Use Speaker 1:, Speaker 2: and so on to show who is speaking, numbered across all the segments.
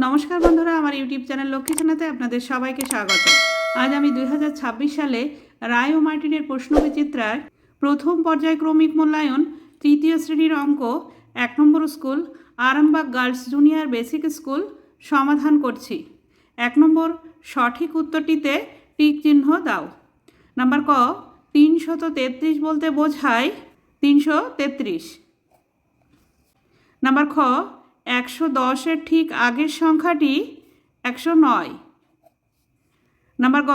Speaker 1: নমস্কার বন্ধুরা, আমার ইউটিউব চ্যানেল লক্ষ্মী চ্যানেলে আপনাদের সবাইকে স্বাগত। আজ আমি 2026 সালে রায় ও মার্টিনের প্রশ্নবিচিত্রার প্রথম পর্যায়ক্রমিক মূল্যায়ন তৃতীয় শ্রেণীর অঙ্ক 1 নম্বর school Arambagh girls junior basic school সমাধান করছি। 1 নম্বর সঠিক উত্তরটিতে টিক চিহ্ন দাও। নাম্বার ক, 333 বলতে বোঝায় 333। নাম্বার খ, 110-এর ঠিক আগের সংখ্যাটি 109। নাম্বার গ,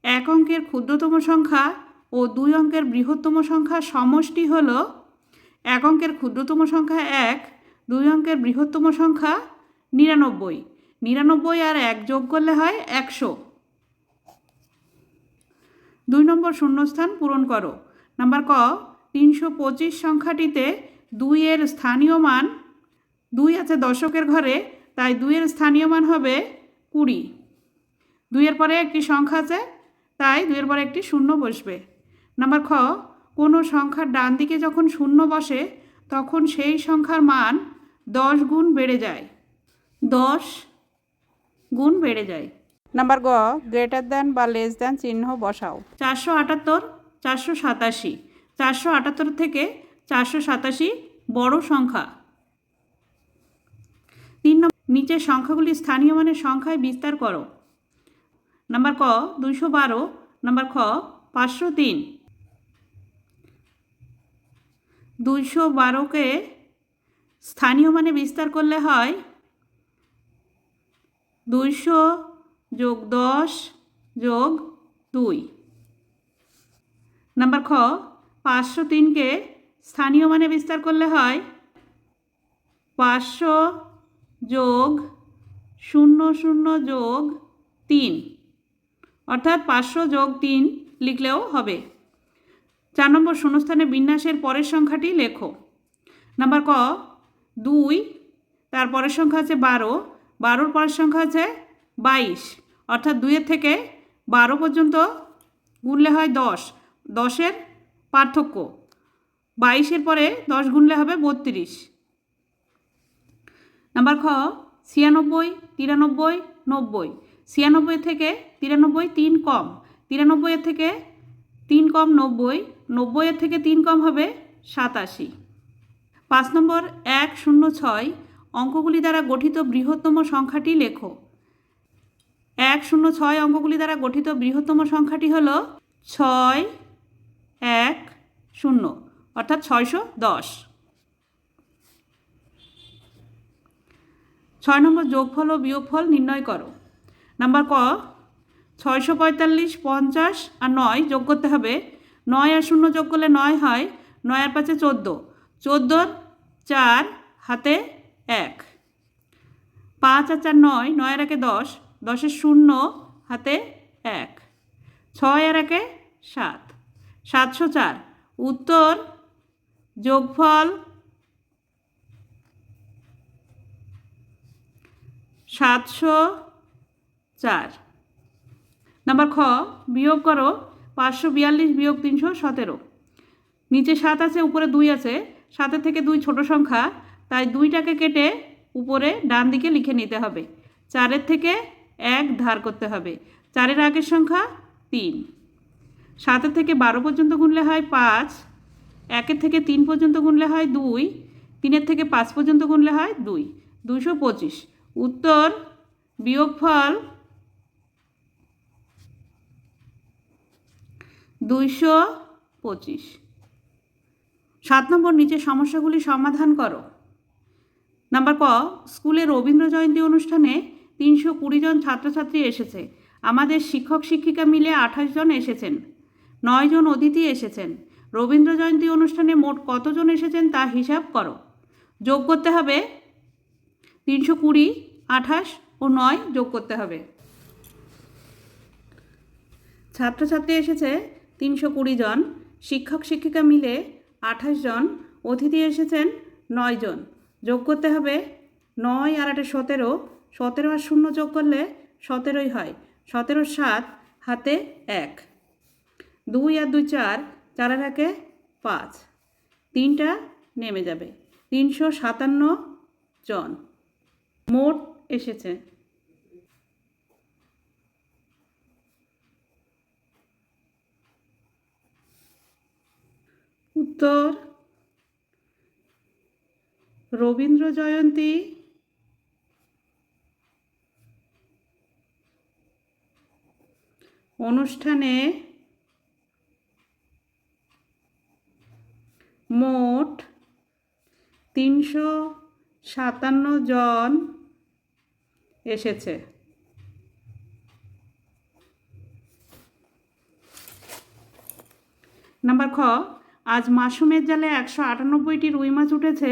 Speaker 1: এক অঙ্কের ক্ষুদ্রতম সংখ্যা ও দুই অঙ্কের বৃহত্তম সংখ্যা সমষ্টি হল এক অঙ্কের ক্ষুদ্রতম সংখ্যা 1, দুই অঙ্কের বৃহত্তম সংখ্যা 99। 99 আর 1 যোগ করলে হয় 100। 2 নম্বর শূন্যস্থান পূরণ করো। নাম্বার ক, 325 সংখ্যাটিতে 2 এর স্থানীয় মান 2 আছে দশকের ঘরে, তাই 2 এর স্থানীয় মান হবে 20। 2 এর পরে একটি সংখ্যা আছে, তাই 2 এর পরে একটি শূন্য বসবে। নাম্বার খ, কোনো সংখ্যার ডান দিকে যখন শূন্য বসে তখন সেই সংখ্যার মান 10 গুণ বেড়ে যায়। 10 গুণ বেড়ে যায়। নাম্বার গ, গ্রেটার দ্যান বা লেস দ্যান চিহ্ন বসাও। 478, 487। 478 থেকে 487 বড় সংখ্যা। 3 নম্বর, নিচের সংখ্যাগুলি স্থানীয় মানের সংখ্যায় বিস্তার করো। নাম্বার ক, 212। নাম্বার খ, 503। 212কে স্থানীয় মানে বিস্তার করলে হয় 200 যোগ 10 যোগ 2। নাম্বার খ, 503কে স্থানীয় মানে বিস্তার করলে হয় 500 যোগ 00 যোগ 3, অর্থাৎ 500 যোগ 3 লিখলেও হবে। 4 নম্বর শূন্যস্থানে বিন্যাসের পরের সংখ্যাটি লেখো। নাম্বার ক, 2, তার পরের সংখ্যা আছে 12, 12-র পরের সংখ্যা আছে 22, অর্থাৎ 2-এর থেকে 12 পর্যন্ত গুনলে হয় 10, 10-এর পার্থক্য। 22-এর পরে 10 গুনলে হবে 32। নাম্বার খ, 96, 93, 90। 96 থেকে 93 3 কম, 93-এর থেকে 3 কম 90, 90-এর থেকে 3 কম হবে 87। 5 নম্বর 106 অঙ্কগুলি দ্বারা গঠিত বৃহত্তম সংখ্যাটি লেখো। 106 অঙ্কগুলি দ্বারা গঠিত বৃহত্তম সংখ্যাটি হল 610, অর্থাৎ 610। 6 নম্বর যোগফল ও বিয়োগফল নির্ণয় করো। নাম্বার ক, 645, 50 আর 9 যোগ করতে হবে। 9 আর 0 যোগ করলে 9 হয়, 9 আর 5 14, 14-র 4 হাতে 1। 5 আর 4 9, 9 আর 1 10, 10-এর 0 হাতে 1। 6 আর 1 7, 704। উত্তর যোগফল 704। নাম্বার খ, বিয়োগ করো। 542 বিয়োগ 317। নিচে 7 আছে, উপরে 2 আছে, 7-এর থেকে 2 ছোট সংখ্যা, তাই 2টাকে কেটে উপরে ডান দিকে লিখে নিতে হবে। 4-এর থেকে 1 ধার করতে হবে। 4-এর আগের সংখ্যা 3। 7-এর থেকে 12 পর্যন্ত গুনলে হয় 5, 1-এর থেকে 3 পর্যন্ত গুনলে হয় 2, 3-এর থেকে 5 পর্যন্ত গুনলে হয় 2, 225। উত্তর বিয়োগফল 225। 7 নম্বর, নিচের সমস্যাগুলি সমাধান করো। নাম্বার ক, স্কুলে রবীন্দ্র জয়ন্তী অনুষ্ঠানে 320 জন ছাত্রছাত্রী এসেছে। আমাদের শিক্ষক শিক্ষিকা মিলে 28 জন এসেছেন। 9 জন অতিথি এসেছেন। রবীন্দ্র জয়ন্তী অনুষ্ঠানে মোট কতজন এসেছেন তা হিসাব করো। যোগ করতে হবে 320, 28 ও 9 যোগ করতে হবে। ছাত্রছাত্রী এসেছে 320 জন, শিক্ষক শিক্ষিকা মিলে 28 জন, অতিথি এসেছেন 9 জন। যোগ করতে হবে 9 আর 8 17, 17 আর 0 যোগ করলে 17ই হয়, 17-র 7 হাতে 1। 2 আর 2 4, 4 আর 1 5, 3টা নেমে যাবে। 357 জন। মোট এসেছে। উত্তর রবীন্দ্র জয়ন্তী, অনুষ্ঠানে মোট 357 জন এসেছে। নাম্বার খ, আজ মাসুমের জালে 198টি রুই মাছ উঠেছে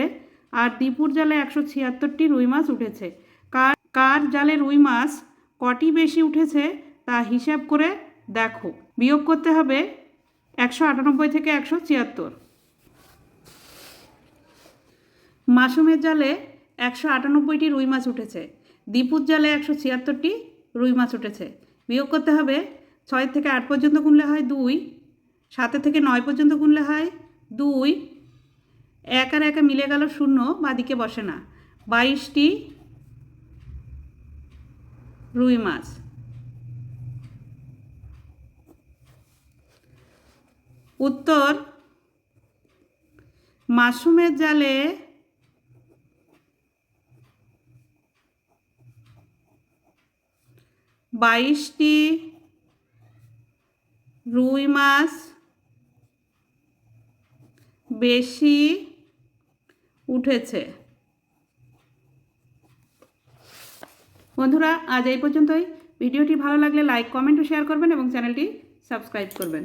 Speaker 1: আর দীপুর জালে 176টি রুই মাছ উঠেছে। কার জালে রুই মাছ কটি বেশি উঠেছে তা হিসাব করে দেখো। বিয়োগ করতে হবে 198 থেকে 176। মাসুমের জালে 198টি রুই মাছ উঠেছে, দীপুর জালে 176টি রুই মাছ উঠেছে। বিয়োগ করতে হবে 6 থেকে 8 পর্যন্ত গুনলে হয় 2, 7 থেকে 9 পর্যন্ত গুনলে হয় 2, 1 আর 1 মিলে গেল 0, বাদিকে বসে না। 22টি রুই মাছ। উত্তর মাসুমের জালে 22টি রুই মাছ বেশি উঠেছে। বন্ধুরা, আজ এই পর্যন্তই। ভিডিওটি ভালো লাগলে লাইক, কমেন্ট ও শেয়ার করবেন এবং চ্যানেলটি সাবস্ক্রাইব করবেন।